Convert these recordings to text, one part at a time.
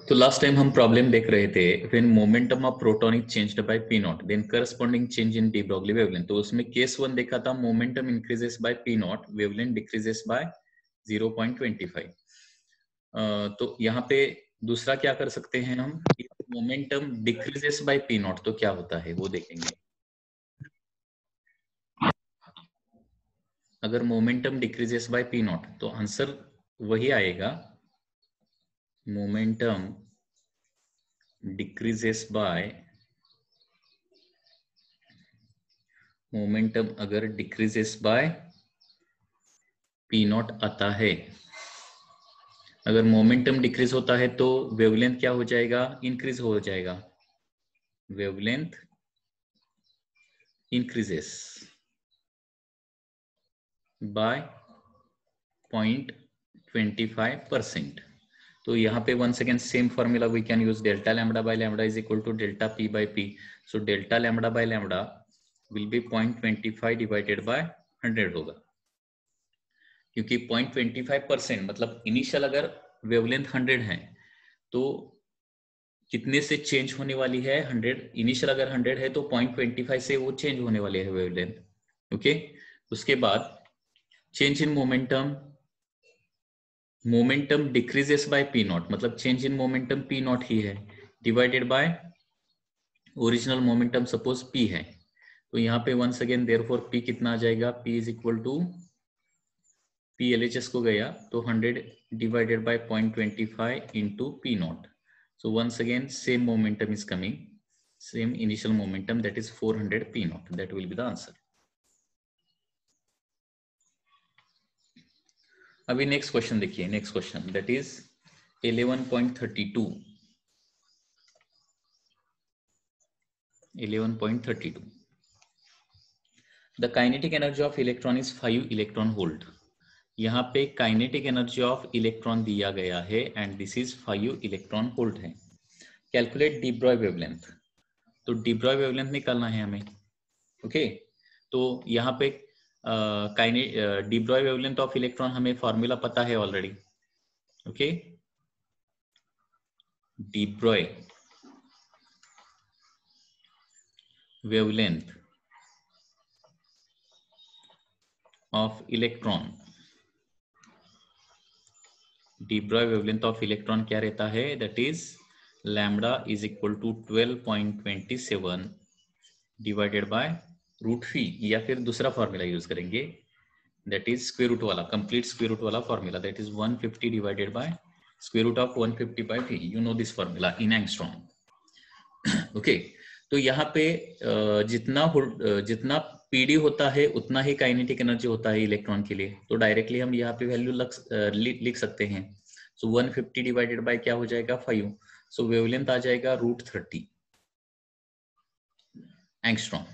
तो last time हम problem देख रहे थे when momentum of proton is changed by P naught then corresponding change in de Broglie wavelength. तो उसमें केस 1 देखा था, momentum increases by P naught, wavelength decreases by 0.25। तो यहाँ पे दूसरा क्या कर सकते हैं हम, momentum decreases by P not तो क्या होता है वो देखेंगे। अगर momentum decreases by P not तो आंसर वही आएगा, मोमेंटम डिक्रीजेस बाय, मोमेंटम अगर डिक्रीजेस बाय पी नॉट आता है, अगर मोमेंटम डिक्रीज होता है तो वेवलेंथ क्या हो जाएगा, इंक्रीज हो जाएगा, वेवलेंथ इंक्रीजेस बाय 0.25%। तो यहाँ पे once again same formula we can use, delta lambda by lambda is equal to delta p by p. So delta lambda by lambda will be 0.25 divided by 100 होगा, क्योंकि 0.25% मतलब initial अगर wavelength 100 है तो कितने से चेंज होने वाली है 100, इनिशियल अगर 100 है तो 0.25 से वो चेंज होने वाली है वेवलेंथ। ओके, उसके बाद change in momentum, momentum decreases by P naught मतलब change in momentum P naught ही है, divided by original momentum suppose P है। तो यहाँ पे वंस अगेन देयरफॉर पी कितना आ जाएगा, p is equal to, p LHS को गया तो 100 divided by 0.25 into p naught. So once again same momentum is coming, same initial momentum, that is 400 p naught, that will be the answer. अभी next question देखिए, next question that is 11.32। 11.32 the kinetic energy of electron is 5 electron volt. यहाँ पे kinetic energy of electron दिया गया है and this is 5 electron volt है। Calculate D Broglie wavelength, तो D Broglie wavelength निकालना है हमें। ओके, तो यहाँ पे D Broglie wavelength of electron हमें फॉर्मूला पता है already. Okay, D Broglie wavelength of electron, D Broglie wavelength of electron क्या रहता है, that is lambda is equal to 12.27 divided by root V, या फिर दूसरा फॉर्मूला यूज करेंगे दैट इज स्क्वायर रूट वाला, कंप्लीट स्क्वायर रूट वाला formula, that is 150 divided by square root of 150 by v, you know this formula in angstrom. Okay, तो यहाँ पे जितना पीडी होता है उतना ही काइनेटिक एनर्जी होता है इलेक्ट्रॉन के लिए, तो डायरेक्टली हम यहाँ पे वैल्यू लिख सकते हैं। सो 150 डिवाइडेड बाय क्या हो जाएगा 5, सो वेवलेंथ आ जाएगा √30 एंगस्ट्रॉम।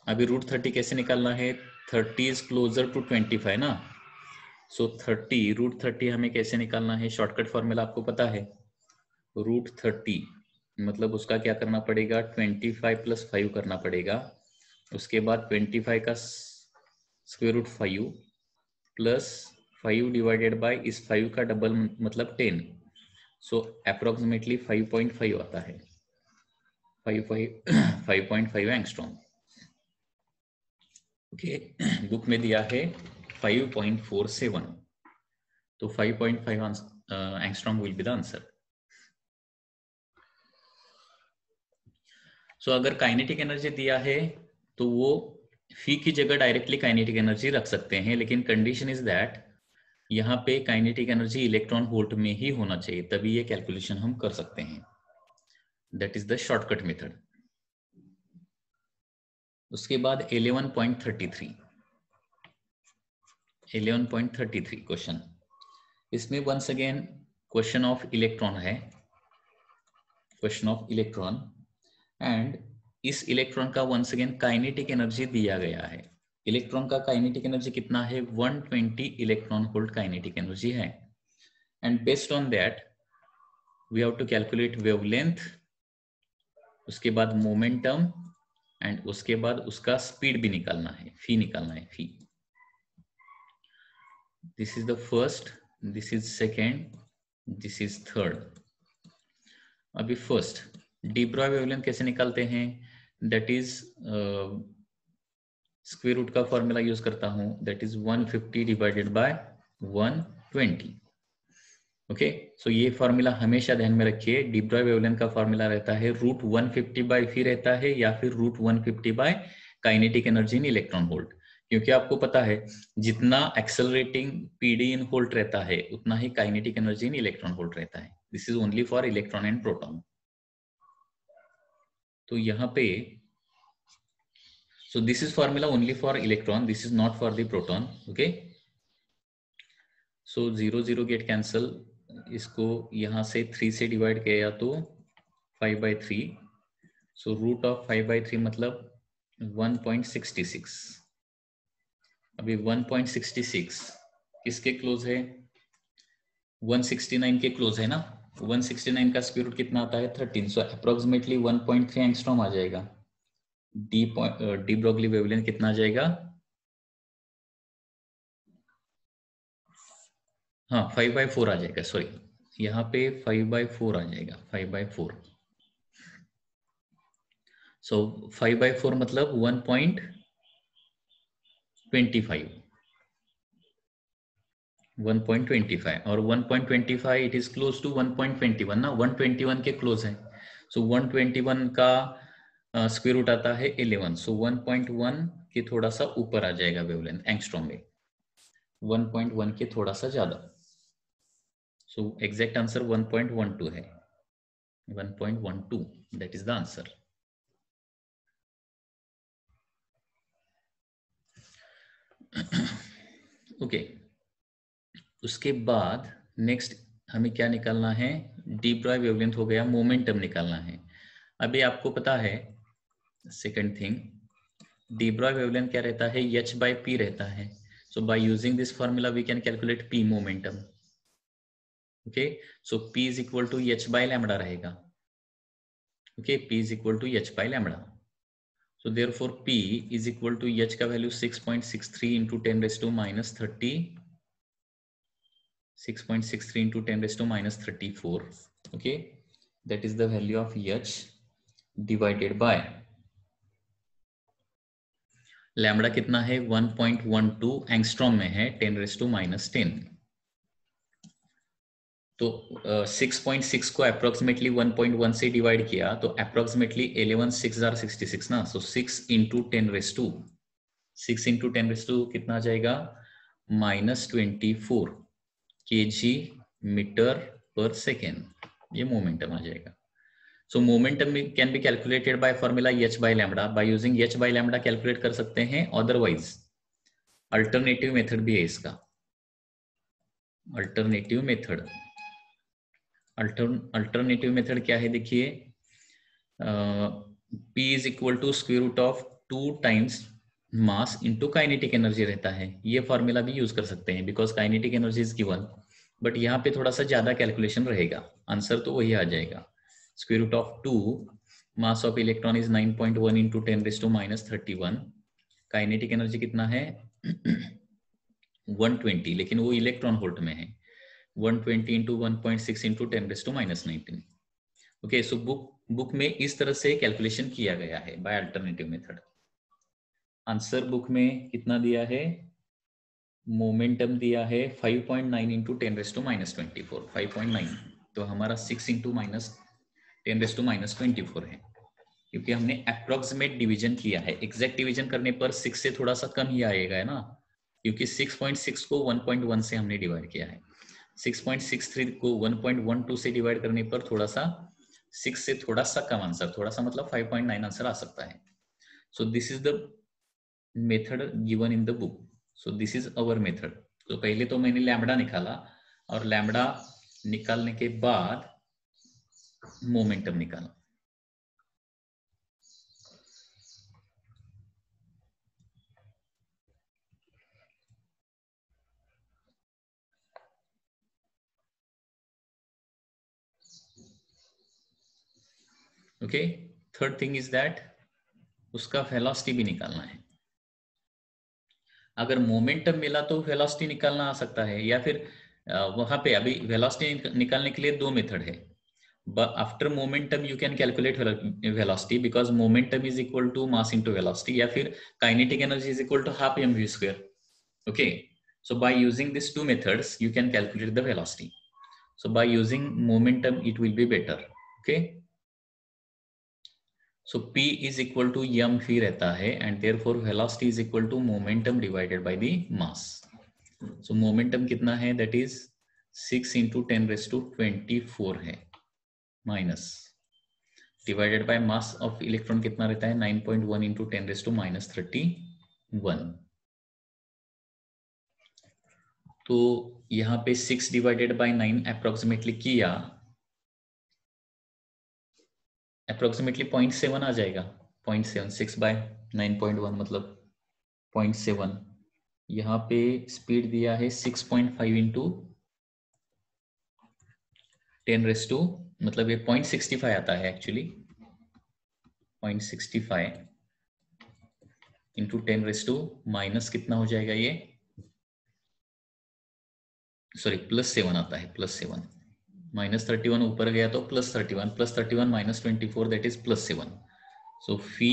अभी √30 कैसे निकालना है, 30 इज क्लोजर टू 25 ना, सो 30 √30 हमें कैसे निकालना है, शॉर्टकट फॉर्मूला आपको पता है, √30 मतलब उसका क्या करना पड़ेगा, 25 + 5 करना पड़ेगा, उसके बाद 25 का square root 5 plus 5 divided by इस 5 का डबल मतलब 10, सो अप्रोक्सीमेटली 5.5 आता है, 5.5 एंगस्ट्रॉम। ओके, बुक में दिया है 5.47, तो 5.5 angstrom will be the answer. So अगर काइनेटिक एनर्जी दिया है तो वो फी की जगह डायरेक्टली काइनेटिक एनर्जी रख सकते हैं, लेकिन कंडीशन इज दैट यहाँ पे काइनेटिक एनर्जी इलेक्ट्रॉन वोल्ट में ही होना चाहिए, तभी ये कैलकुलेशन हम कर सकते हैं, that is the shortcut method. उसके बाद 11.33 क्वेश्चन, इसमें once again question of electron है, क्वेश्चन ऑफ इलेक्ट्रॉन, एंड इस इलेक्ट्रॉन का वंस अगेन काइनेटिक एनर्जी दिया गया है। इलेक्ट्रॉन का काइनेटिक एनर्जी कितना है, 120 इलेक्ट्रॉन वोल्ट काइनेटिक एनर्जी है, and based on that we have to calculate wavelength, उसके बाद मोमेंटम, एंड उसके बाद उसका स्पीड भी निकालना है, फी निकालना है, V. This is the first, this is second, this is third. अभी फर्स्ट डी ब्रॉय वेवलेंथ कैसे निकालते हैं, दैट इज स्क्वायर रूट का फॉर्मूला यूज करता हूं, that is 150 divided by 120। Okay, so ये फॉर्मूला हमेशा ध्यान में रखिए, डी ब्रॉय वेवलेंथ का फॉर्मूला रहता है रूट 150 बाय v रहता है या फिर root 150 by kinetic energy in electron volt, क्योंकि आपको पता है जितना एक्सेलरेटिंग पीडी इन वोल्ट रहता है उतना ही kinetic energy in electron volt रहता है। This is only for electron and proton. तो यहाँ पे so this is formula only for electron, this is not for the proton. Okay, so 0 0 get cancel, इसको यहाँ से 3 से डिवाइड किया तो 5/3, so रूट ऑफ 5/3 मतलब 1.66। अभी 1.66 किसके क्लोज है, 169 के क्लोज है ना, 169 का स्क्वायर रूट कितना आता है 13, सो अप्रोक्सीमेटली 1.3 एंगस्ट्रॉम आ जाएगा। डी ब्रॉगली वेवलेंथ कितना आ जाएगा, हाँ 5/4 आ जाएगा, सॉरी यहाँ पे 5/4 आ जाएगा, 5/4। सो 5/4 मतलब 1.25, 1.25 और 1.25 इट इज क्लोज टू 1.21 ना, 121 के क्लोज है। सो 121 का स्क्वायर रूट आता है 11, सो 1.1 के थोड़ा सा ऊपर आ जाएगा वेवलेंथ एंगस्ट्रॉम में, 1.1 के थोड़ा सा ज्यादा। सो एग्जैक्ट आंसर 1.12 है, 1.12 that is the answer. Okay, उसके बाद नेक्स्ट हमें क्या निकालना है, डी ब्रॉय वेवलेंथ हो गया, मोमेंटम निकालना है। अभी आपको पता है second thing, de Broglie wavelength क्या रहता है, h/p रहता है। So by using this formula we can calculate p momentum. Okay, so p is equal to h/λ रहेगा। Okay, p is equal to h/λ, so therefore p is equal to h का value 6.63 into 10 raised to minus 30, 6.63 into 10 raised to minus 34. Okay, that is the value of h divided by lambda कितना है 1.12 angstrom में है, 10 raised to minus 10। तो 6.6 को approximately 1.1 से divide किया तो अप्रोक्सीमेटली 11 6 are 66 ना, सो 6 into 10 raised to 6 into 10 raised to कितना आ जाएगा -24 kg मीटर पर सेकेंड, ये मोमेंटम आ जाएगा। सो momentum can be calculated by formula h/λ, by using h/λ calculate कर सकते हैं, अदरवाइज अल्टरनेटिव मेथड भी है इसका, अल्टरनेटिव मेथड। अल्टरनेटिव मेथड क्या है देखिए, p is equal to square root of 2 times mass into kinetic energy रहता है। ये फॉर्मूला भी यूज कर सकते हैं because kinetic energy is given, but यहाँ पे थोड़ा सा ज्यादा कैलकुलेशन रहेगा, आंसर तो वही आ जाएगा। Square root of 2 mass of electron is 9.1 into 10 raised to minus 31, kinetic energy कितना है 120, लेकिन वो इलेक्ट्रॉन वोल्ट में है, 120 into 1.6 into 10 raised to minus 19। Okay, so book में इस तरह से कैलकुलेशन किया गया है by alternative method. Answer book में कितना दिया है, मोमेंटम दिया है 5.9 into 10 raised to minus 24, 5.9, तो हमारा 6 into minus 10 raised to minus 24 है, क्योंकि हमने अप्रोक्सीमेट डिवीजन किया है। एग्जैक्ट डिवीजन करने पर 6 से थोड़ा सा कम ही आएगा है ना, क्योंकि 6.6 को 1.1 से हमने डिवाइड किया है, 6.63 को 1.12 से डिवाइड करने पर थोड़ा सा 6 से थोड़ा सा कम आंसर, थोड़ा सा मतलब 5.9 आंसर आ सकता है। So this is the method given in the book, so this is our method. तो पहले तो मैंने लैम्बडा निकाला और लैम्बडा निकालने के बाद मोमेंटम निकाला। Okay, third thing is that उसका वेलोसिटी भी निकालना है। अगर मोमेंटम मिला तो वेलोसिटी निकालना आ सकता है, या फिर वहां पे अभी वेलोसिटी निकालने के लिए दो मेथड है। but after momentum you can calculate velocity because momentum is equal to mass into velocity, या फिर kinetic energy is equal to half mv square. Okay, so by using these two methods you can calculate the velocity. So by using momentum it will be better. Okay, so p is equal to mv रहता है and therefore velocity is equal to momentum divided by the mass. So momentum कितना है, that is 6 into 10 raised to 24 है, minus divided by mass of electron कितना रहता है 9.1 into 10 raised to minus 31. तो यहाँ पे 6 डिवाइडेड बाय 9 अप्रोक्सीमेटली किया, अप्रोक्सीमेटली 0.7 आ जाएगा. 0.7 6 बाय 9.1 मतलब 0.7. यहाँ पे स्पीड दिया है 6.5 into 10 raised to, मतलब ये 0.65 आता है actually, 0.65 into 10 raised to minus कितना हो जाएगा ये, सॉरी +7 आता है, +7. -31 ऊपर गया तो +31, +31 -24 that is +7. So phi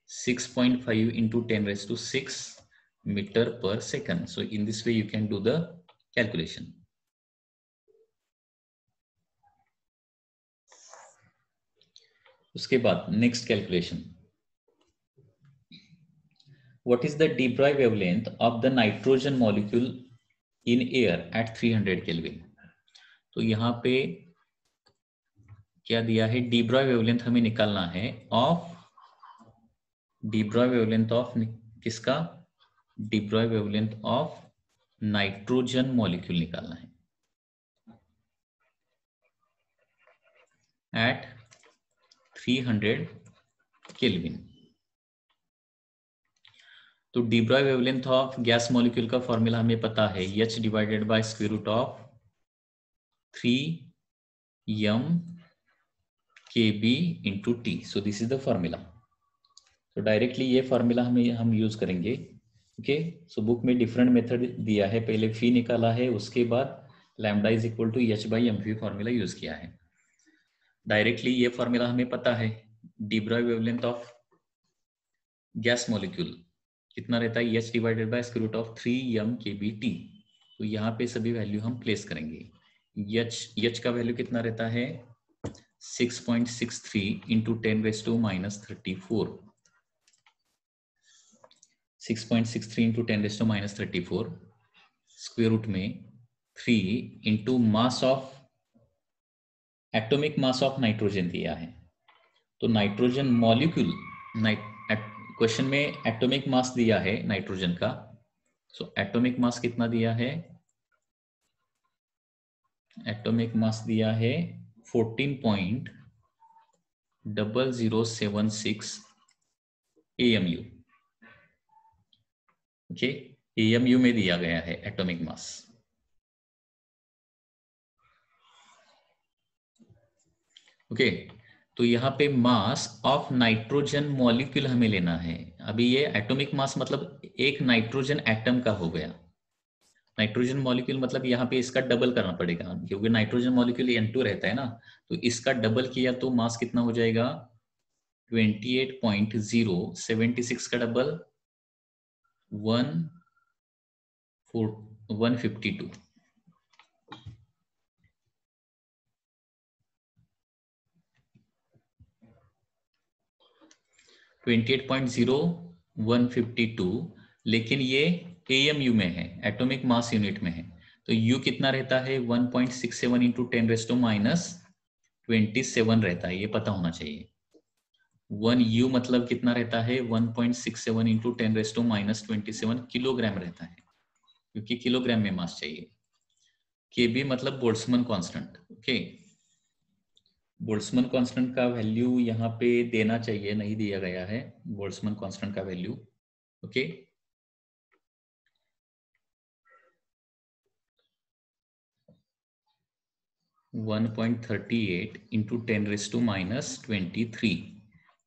6.5 into 10 raised to 6 meter per second. So in this way you can do the calculation. उसके बाद next calculation. What is the de Broglie wavelength of the nitrogen molecule in air at 300 Kelvin? तो यहाँ पे क्या दिया है, de Broglie wavelength हमें निकालना है of, de Broglie wavelength of किसका, de Broglie wavelength of nitrogen molecule निकालना है एट 300 केल्विन. तो de Broglie wavelength of gas molecule का फॉर्मूला हमें पता है, H divided by square root of 3m kb into t. So this is the formula. So directly ये formula हम use करेंगे. ओके, सो बुक में different method दिया है, पहले फी निकाला है, उसके बाद lambda is equal to h by m v formula use किया है. डायरेक्टली ये फॉर्मूला हमें पता है, de Broglie wavelength of gas molecule कितना रहता है, h divided by square root of 3m kbt. तो यहाँ पे सभी वैल्यू हम प्लेस करेंगे. एच का वैल्यू कितना रहता है 6.63 into 10 raised to minus 34. 6.63 into 10 raised to minus 34 square root में 3 into mass of, atomic mass of nitrogen दिया है. तो नाइट्रोजन मॉलिक्यूल, क्वेश्चन में एटॉमिक मास दिया है नाइट्रोजन का. सो एटॉमिक मास कितना दिया है, एटॉमिक मास दिया है 14.0076 AMU. ओके, AMU में दिया गया है एटॉमिक मास. ओके, तो यहाँ पे मास ऑफ नाइट्रोजन मॉलिक्यूल हमें लेना है. अभी ये एटॉमिक मास मतलब एक नाइट्रोजन एटम का हो गया. नाइट्रोजन मॉलिक्यूल मतलब यहाँ पे इसका डबल करना पड़ेगा, क्योंकि नाइट्रोजन मॉलिक्यूल N2 रहता है ना, तो इसका डबल किया तो मास कितना हो जाएगा 28.076 का डबल 152. लेकिन ये AMU में है, एटॉमिक मास यूनिट में है. तो U कितना रहता है 1.67 into 10 raised to minus 27 रहता है, ये पता होना चाहिए. 1U मतलब कितना रहता है 1.67 into 10 raised to minus 27 kilogram रहता है, क्योंकि किलोग्राम में मास चाहिए. KB मतलब Boltzmann constant. Okay, Boltzmann constant का वैल्यू यहाँ पे देना चाहिए, नहीं दिया गया है बोल्ट्जमैन कांस्टेंट का value. Okay, okay? 1.38 into 10 raised to minus 23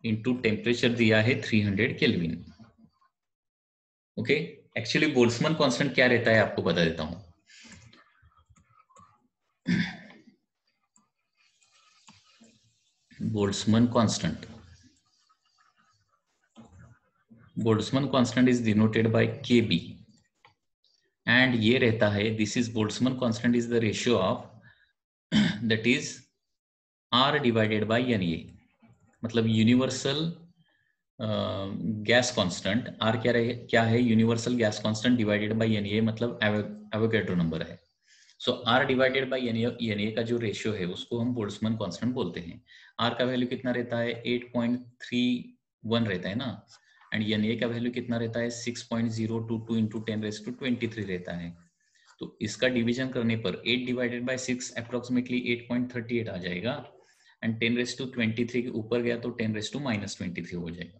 into temperature दिया है 300 kelvin. Okay, actually Boltzmann constant क्या रहता है आपको बता देता हूं. Boltzmann constant. Boltzmann constant is denoted by Kb and ये रहता है, this is Boltzmann constant is the ratio of that is R divided by Na. मतलब यूनिवर्सल गैस कांस्टेंट R क्या है universal gas constant divided by Na, मतलब Avogadro number है. सो R divided by Na का जो रेशियो है उसको हम बोल्ट्जमैन कांस्टेंट बोलते हैं. R का वैल्यू कितना रहता है 8.31 रहता है ना, एंड Na का वैल्यू कितना रहता है 6.022 इंटू 10⁻23 रहता है. तो इसका डिवीजन करने पर 8 डिवाइडेड बाय 6 अप्रोक्सीमेटली 8.38 आ जाएगा, एंड 10⁻23 के ऊपर गया तो 10⁻⁻23 हो जाएगा.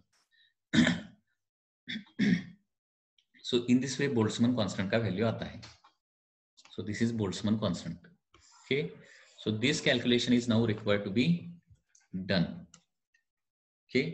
So in this way Boltzmann constant का वैल्यू आता है. So this is Boltzmann constant. Okay, so this calculation is now required to be done. Okay,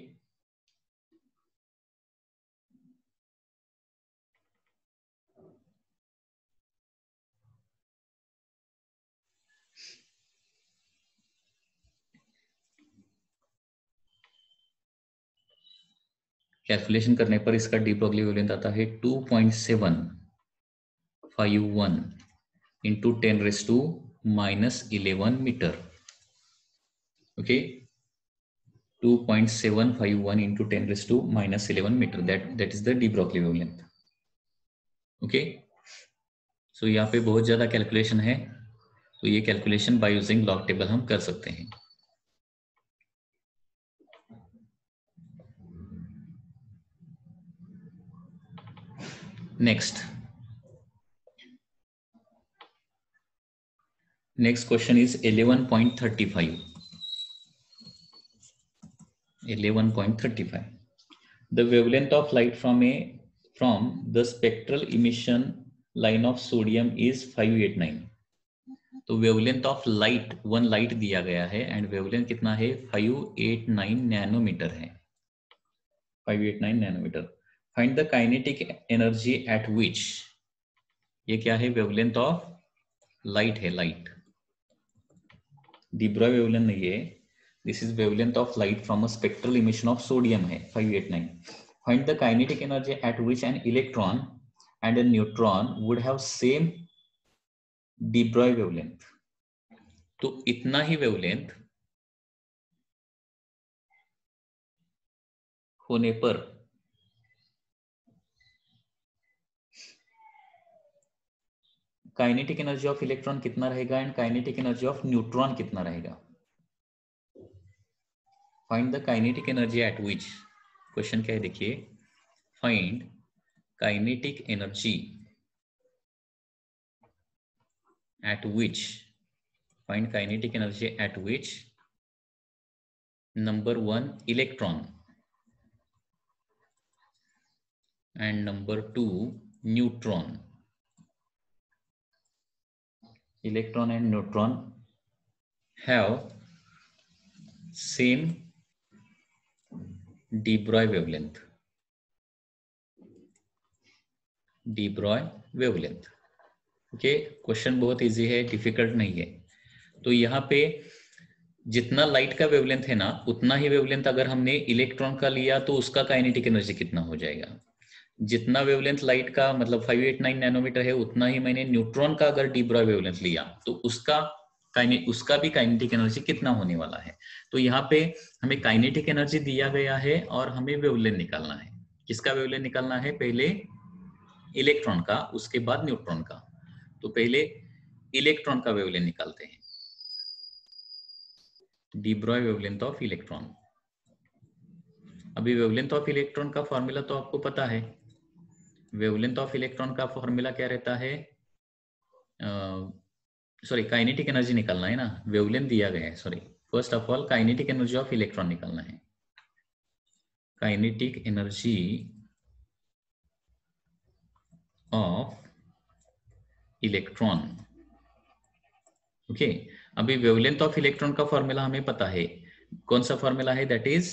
calculation करने पर इसका डी ब्रॉगली वेवलेंथ आता है 2.751 into 10⁻⁻11 metre. Okay, 2.751 into 10⁻⁻11 metre, that is the de Broglie wavelength. Okay, so यहाँ पे बहुत ज्यादा calculation है, तो ये calculation by using log table हम कर सकते हैं. Next question is 11.35. 11.35. The wavelength of light from the spectral emission line of sodium is 589. तो wavelength of light, one light दिया गया है एंड वेवलेंथ कितना है 589 नैनोमीटर है. 589 nanometre. Find the kinetic energy at which, ये क्या है वेवलेंथ ऑफ लाइट है, लाइट डी ब्रॉय वेवलेंथ नहीं है. This is wavelength of light from a spectral emission of sodium है 589. Find the kinetic energy at which an electron and a neutron would have same de Broglie wavelength. तो इतना ही wavelength होने पर kinetic energy of electron कितना रहेगा and kinetic energy of neutron कितना रहेगा. Find the kinetic energy at which, question क्या है देखिए, find kinetic energy at which, find kinetic energy at which number 1 electron and number 2 neutron, electron and neutron have same de Broglie wavelength. de Broglie wavelength. Okay, question बहुत easy है, difficult नहीं है. तो यहाँ पे जितना लाइट का wavelength है ना उतना ही वेवलेंथ अगर हमने इलेक्ट्रॉन का लिया तो उसका काइनेटिक एनर्जी कितना हो जाएगा. जितना वेवलेंथ लाइट का मतलब 589 नैनोमीटर है उतना ही मैंने न्यूट्रॉन का अगर डी ब्रॉय वेवलेंथ लिया तो उसका भी काइनेटिक एनर्जी कितना होने वाला है. तो यहाँ पे हमें काइनेटिक एनर्जी दिया गया है और हमें वेवलेंथ निकालना है. किसका वेवलेंथ निकालना है, पहले इलेक्ट्रॉन का, उसके बाद न्यूट्रॉन का. तो पहले इलेक्ट्रॉन का वेवलेंथ निकालते हैं, D Broglie wavelength of electron. अभी वेवलेंथ ऑफ इलेक्ट्रॉन का फॉर्मूला तो आपको पता है. वेवलेंथ ऑफ इलेक्ट्रॉन का फॉर्मूला क्या रहता है, सॉरी काइनेटिक एनर्जी निकालना है ना, वेवलेंथ दिया गया है. Sorry, first of all kinetic energy of electron निकालना है. Kinetic energy of electron. Okay, अभी वेवलेंथ ऑफ इलेक्ट्रॉन का फॉर्मूला हमें पता है. कौन सा फॉर्मूला है, that is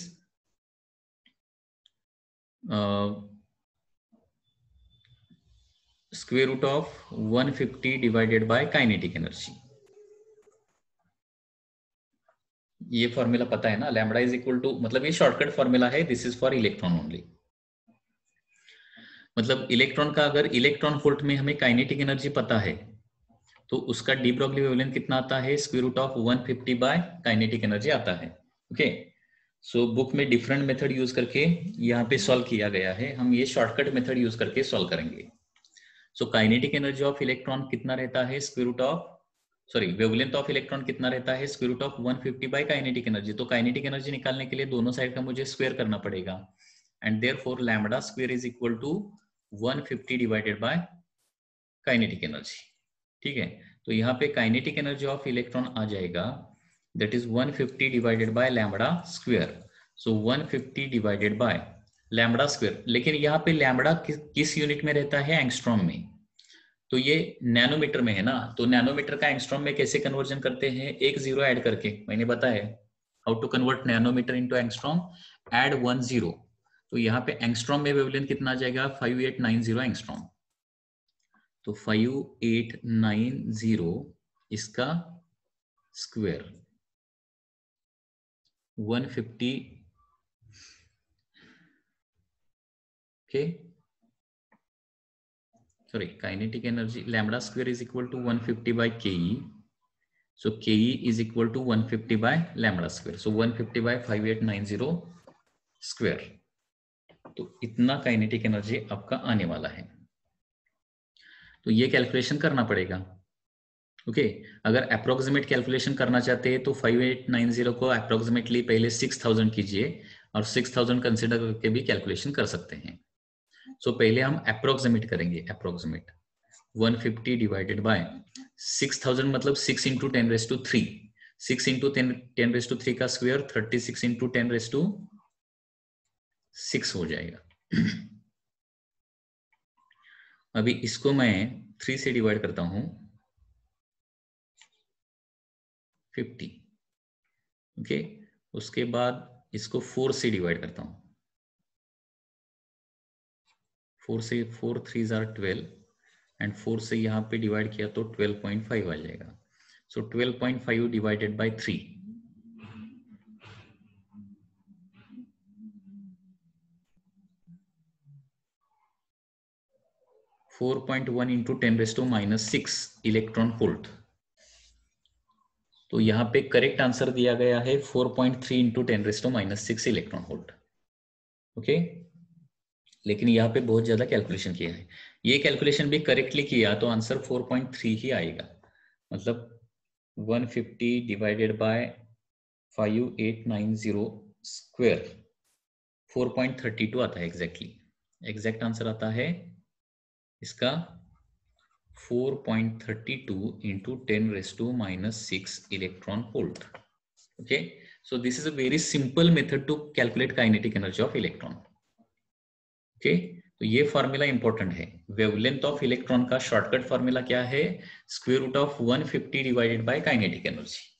square root of 150 divided by kinetic energy. ये फॉर्मूला पता है ना, लैम्बडा इज इक्वल टू, मतलब ये शॉर्टकट फॉर्मूला है, this is for electron only. मतलब इलेक्ट्रॉन का, अगर इलेक्ट्रॉन वोल्ट में हमें काइनेटिक एनर्जी पता है तो उसका डी ब्रॉगली वेवलेंथ कितना आता है, square root of 150 by kinetic energy आता है। ओके, सो बुक में डिफरेंट मेथड यूज करके यहाँ पे सॉल्व किया गया है, हम ये शॉर्टकट मेथड यूज करके सॉल्व करेंगे। So kinetic energy of electron कितना रहता है, square root of, sorry wavelength of electron कितना रहता है, square root of 150 by kinetic energy. तो काइनेटिक एनर्जी निकालने के लिए दोनों साइड का मुझे स्क्वायर करना पड़ेगा, and therefore lambda square is equal to 150 divided by kinetic energy. ठीक है, तो यहाँ पे काइनेटिक एनर्जी ऑफ इलेक्ट्रॉन आ जाएगा, that is 150 divided by lambda square. So 150 divided by lambda square, लेकिन यहाँ पे लैम्बडा किस यूनिट में रहता है, एंगस्ट्रॉम में। तो ये नैनोमीटर में है ना, तो नैनोमीटर का एंगस्ट्रॉम में कैसे कन्वर्जन करते हैं, एक जीरो ऐड करके, मैंने बताया how to convert nanometer into angstrom, add 1 zero. तो यहाँ पे एंगस्ट्रॉम में वेवलेंथ कितना आ जाएगा, 5890 एंगस्ट्रॉम। तो 5890 इसका square 150, okay, sorry kinetic energy lambda square is equal to 150 by KE, so KE is equal to 150 by lambda square, so 150 by 5890 square. तो इतना काइनेटिक एनर्जी आपका आने वाला है। तो ये कैलकुलेशन करना पड़ेगा। ओके, अगर अप्रोक्सीमेट कैलकुलेशन करना चाहते हैं तो 5890 को अप्रोक्सीमेटली पहले 6000 कीजिए और 6000 कंसिडर करके भी कैलकुलेशन कर सकते हैं। सो पहले हम अप्रोक्सीमेट करेंगे, अप्रोक्सीमेट 150 डिवाइडेड बाय 6000 मतलब 6 इंटू 10⁻3, 6 इंटू 10⁻3 का स्क्वायर 36 इंटू 10⁻6 हो जाएगा। अभी इसको मैं 3 से डिवाइड करता हूं, 50, ओके, उसके बाद इसको 4 से डिवाइड करता हूं, 4 से 4 3 आर 12 एंड 4 से यहाँ पे डिवाइड किया तो 12.5 आ जाएगा। सो 12.5 divided by 3, (4.1 into 10⁻⁻6 electron volt. तो यहाँ पे करेक्ट आंसर दिया गया है 4.3 इंटू 10⁻⁻6 इलेक्ट्रॉन वोल्ट। ओके, लेकिन यहाँ पे बहुत ज्यादा कैलकुलेशन किया है, ये कैलकुलेशन भी करेक्टली किया तो आंसर 4.3 ही आएगा। मतलब 150 डिवाइडेड बाय 5890 स्क्वायर 4.32 आता है एग्जैक्टली। एग्जैक्ट आंसर आता है इसका 4.32 into 10⁻⁻6 electron volt. Okay, so this is a very simple method to calculate kinetic energy of electron. Okay, तो ये फॉर्मूला इंपॉर्टेंट है। वेवलेंथ ऑफ इलेक्ट्रॉन का शॉर्टकट फॉर्मूला क्या है, square root of 150 divided by kinetic energy.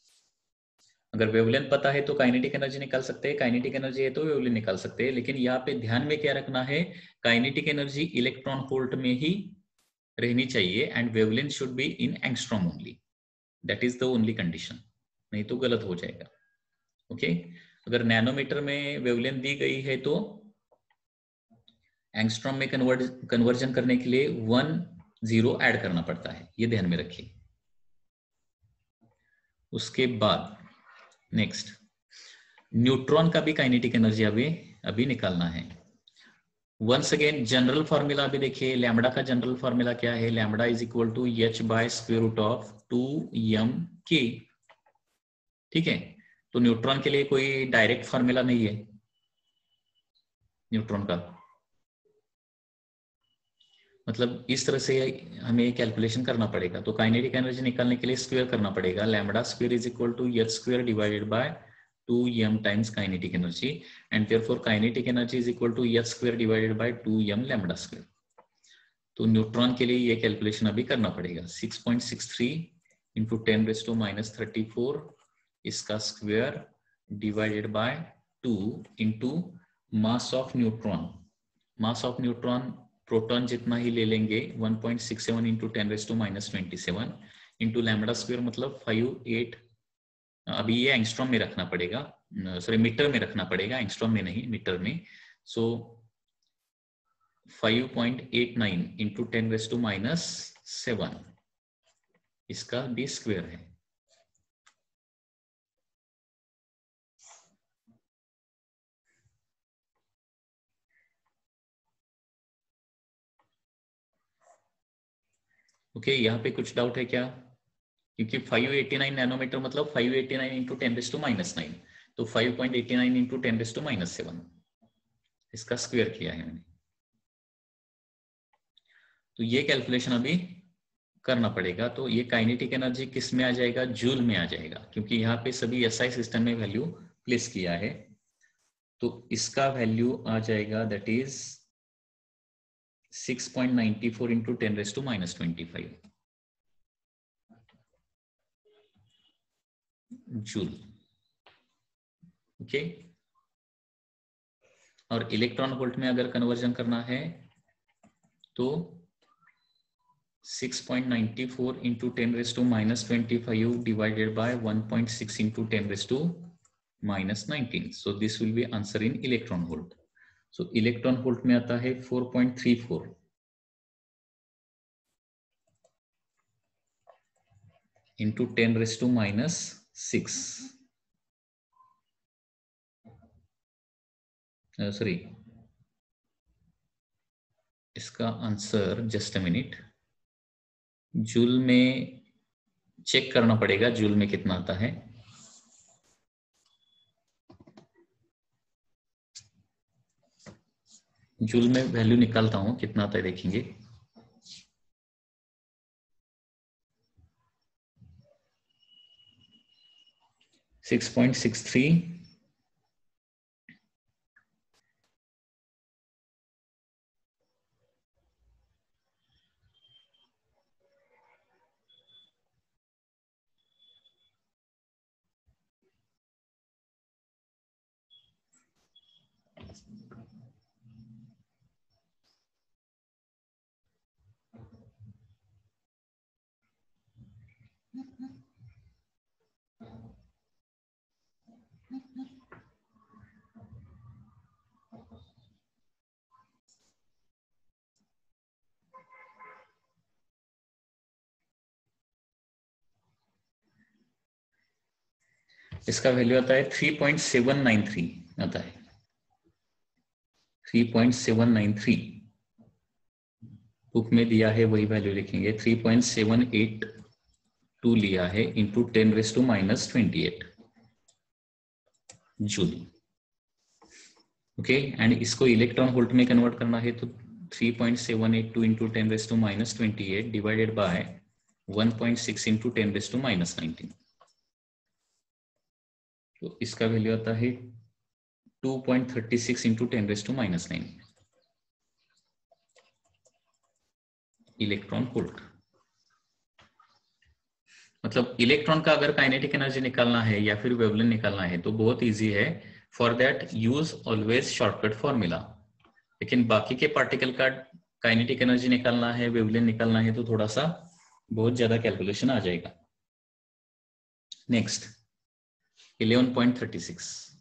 अगर wavelength पता है तो काइनेटिक एनर्जी निकाल सकते हैं, काइनेटिक एनर्जी है तो वेवलेंथ निकाल सकते हैं, लेकिन यहाँ पे ध्यान में क्या रखना है, काइनेटिक एनर्जी इलेक्ट्रॉन वोल्ट में ही रहनी चाहिए and wavelength should be in angstrom only, that is the only condition, नहीं तो गलत हो जाएगा। ओके, अगर नैनोमीटर में वेवलेंथ दी गई है तो एंगस्ट्रॉम में कन्वर्जन करने के लिए 1 0 ऐड करना पड़ता है, ये ध्यान में रखिए। उसके बाद नेक्स्ट न्यूट्रॉन का भी काइनेटिक एनर्जी अभी निकालना है। वंस अगेन जनरल फॉर्मूला अभी देखिए, लैम्बडा का जनरल फॉर्मूला क्या है, lambda is equal to h by square root of 2m_k। ठीक है, तो न्यूट्रॉन के लिए कोई डायरेक्ट फॉर्मूला नहीं है न्यूट्रॉन का, मतलब इस तरह से हमें कैलकुलेशन करना पड़ेगा। तो काइनेटिक एनर्जी निकालने के लिए स्क्वायर करना पड़ेगा, lambda square is equal to h square divided by 2m times kinetic energy and therefore kinetic energy is equal to h square divided by 2m lambda square. तो neutron के लिए ये calculation अभी करना पड़ेगा, 6.63 इंटू 10⁻34 इसका square divided bye 2 into mass of neutron. Mass of neutron proton जितना ही ले लेंगे, 1.67 इंटू 10⁻27 इंटू लैम्बडा स्क्वायर मतलब अभी ये एंगस्ट्रॉम में रखना पड़ेगा, सॉरी मीटर में रखना पड़ेगा, एंगस्ट्रॉम में नहीं, मीटर में। सो 5.89 इंटू 10⁻⁻7 इसका भी स्क्वायर है। ओके, यहाँ पे कुछ डाउट है क्या? क्योंकि 589 नैनोमीटर मतलब 589 इंटू 10⁻⁹, तो 5.89 इंटू 10⁻⁷ इसका स्क्वायर किया है मैंने। तो ये कैलकुलेशन अभी करना पड़ेगा। तो ये काइनेटिक एनर्जी किस में आ जाएगा? जूल में आ जाएगा, क्योंकि यहाँ पे सभी एसआई सिस्टम में वैल्यू प्लेस किया है। तो इसका वैल्यू आ जाएगा that is 6.94 into 10⁻⁻25 joule. Okay, और इलेक्ट्रॉन वोल्ट में अगर कन्वर्जन करना है तो 6.94 into 10⁻⁻25 divided by 1.6 into 10⁻⁻19. So this will be answer in electron volt. So electron volt में आता है 4.34 इंटू 10⁻⁻6. सॉरी, इसका answer just a minute, joule में चेक करना पड़ेगा, जूल में कितना आता है। जूल में वैल्यू निकालता हूं कितना आता है, देखेंगे। सिक्स 6.63 इसका वैल्यू आता है 3.793 आता है, 3.793 बुक में दिया है, वही वैल्यू लिखेंगे। 3.782 लिया है इंटू 10⁻⁻28 जूल। ओके, एंड इसको इलेक्ट्रॉन वोल्ट में कन्वर्ट करना है तो 3.782 इंटू 10⁻⁻28 डिवाइडेड बाय 1.6 इंटू 10⁻⁻19, तो इसका वैल्यू आता है 2.36 इंटू 10⁻⁻9 इलेक्ट्रॉन वोल्ट। मतलब इलेक्ट्रॉन का अगर काइनेटिक एनर्जी निकालना है या फिर वेवलेंथ निकालना है तो बहुत इजी है। For that use always shortcut formula. लेकिन बाकी के पार्टिकल का काइनेटिक एनर्जी निकालना है, वेवलेंथ निकालना है तो थोड़ा सा बहुत ज्यादा कैलकुलेशन आ जाएगा। Next 11.36,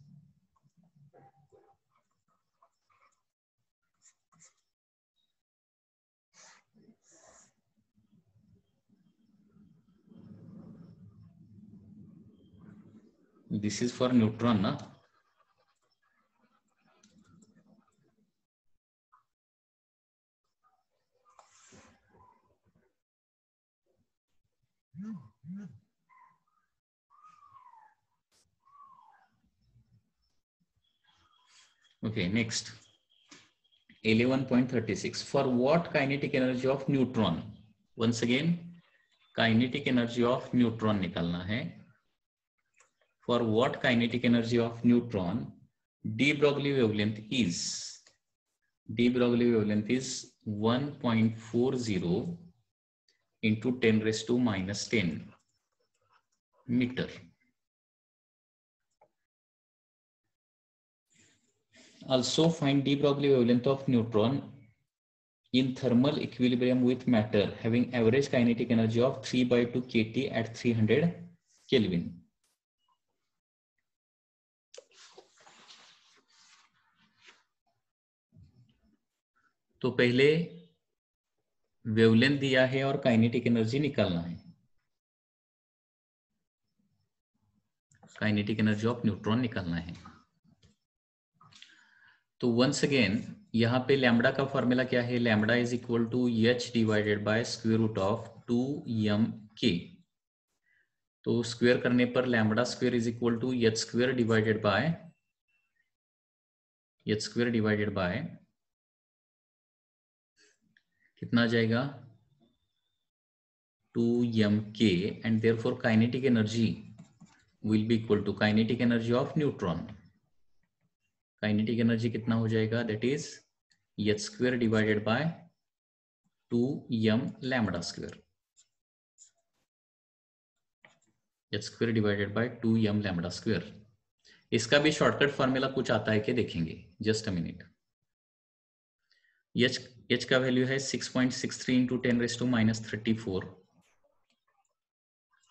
this is for neutron na? Okay, next 11.36, for what kinetic energy of neutron? Once again kinetic energy of neutron निकालना है। For what kinetic energy of neutron de Broglie wavelength is? De Broglie wavelength is 1.40 into 10⁻⁻10 meter. Also find de Broglie wavelength of neutron in thermal equilibrium with matter having average kinetic energy of 3/2 kT at 300 Kelvin. तो पहले wavelength दिया है और kinetic energy निकालना है, kinetic energy of neutron निकालना है। तो वंस अगेन यहाँ पे लैम्बडा का फॉर्मूला क्या है, lambda is equal to h divided by square root of 2m_k। तो स्क्वायर करने पर lambda square is equal to h square divided by कितना आ जाएगा 2m_k, and therefore kinetic energy will be equal to kinetic energy of neutron. Kinetic energy कितना हो जाएगा, that is h square divided by 2m lambda square, h square divided by 2m lambda square. इसका भी shortcut formula कुछ आता है कि देखेंगे, जस्ट अ मिनट। एच का वैल्यू है 6.63 इंटू 10⁻⁻34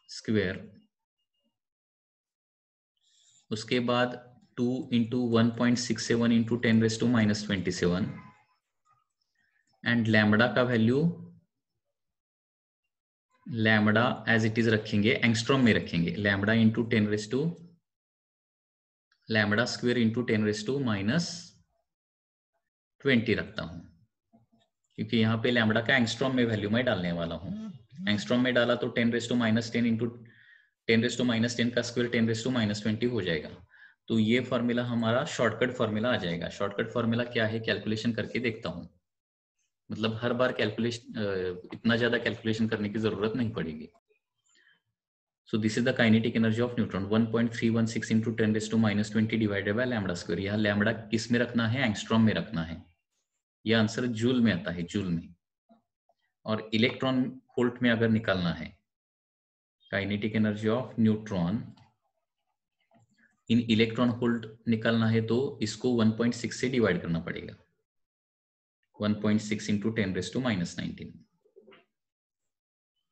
स्क्वायर, उसके बाद 2 इंटू 1.67 इंटू 10⁻⁻27, एंड लैम्बडा का value, lambda as it is रखेंगे, एंगस्ट्रॉम में रखेंगे, lambda into 10 lambda square into 10⁻20 रखता हूं, क्योंकि यहाँ पे लैम्बडा का एंगस्ट्रॉम में वैल्यू मैं डालने वाला हूँ। एंगस्ट्रॉम में डाला तो 10⁻10 इंटू 10⁻10 का स्क्वायर 10⁻20 हो जाएगा। तो ये फॉर्मूला हमारा शॉर्टकट फॉर्मूला आ जाएगा। शॉर्टकट फॉर्मूला क्या है, कैलकुलेशन करके देखता हूँ, मतलब हर बार कैलकुलेशन, इतना ज्यादा कैलकुलेशन करने की जरूरत नहीं पड़ेगी। So this is the kinetic energy of neutron 1.316 into 10⁻20 divided by lambda square। यहाँ लैम्बडा किस में रखना है, एंगस्ट्रॉम में रखना है। यह आंसर जूल में आता है, जूल में। और इलेक्ट्रॉन वोल्ट में अगर निकालना है kinetic energy of neutron in electron volt निकालना है, तो इसको 1.6 से डिवाइड करना पड़ेगा, 1.6 इंटू 10⁻19।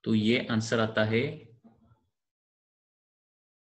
तो ये आंसर आता है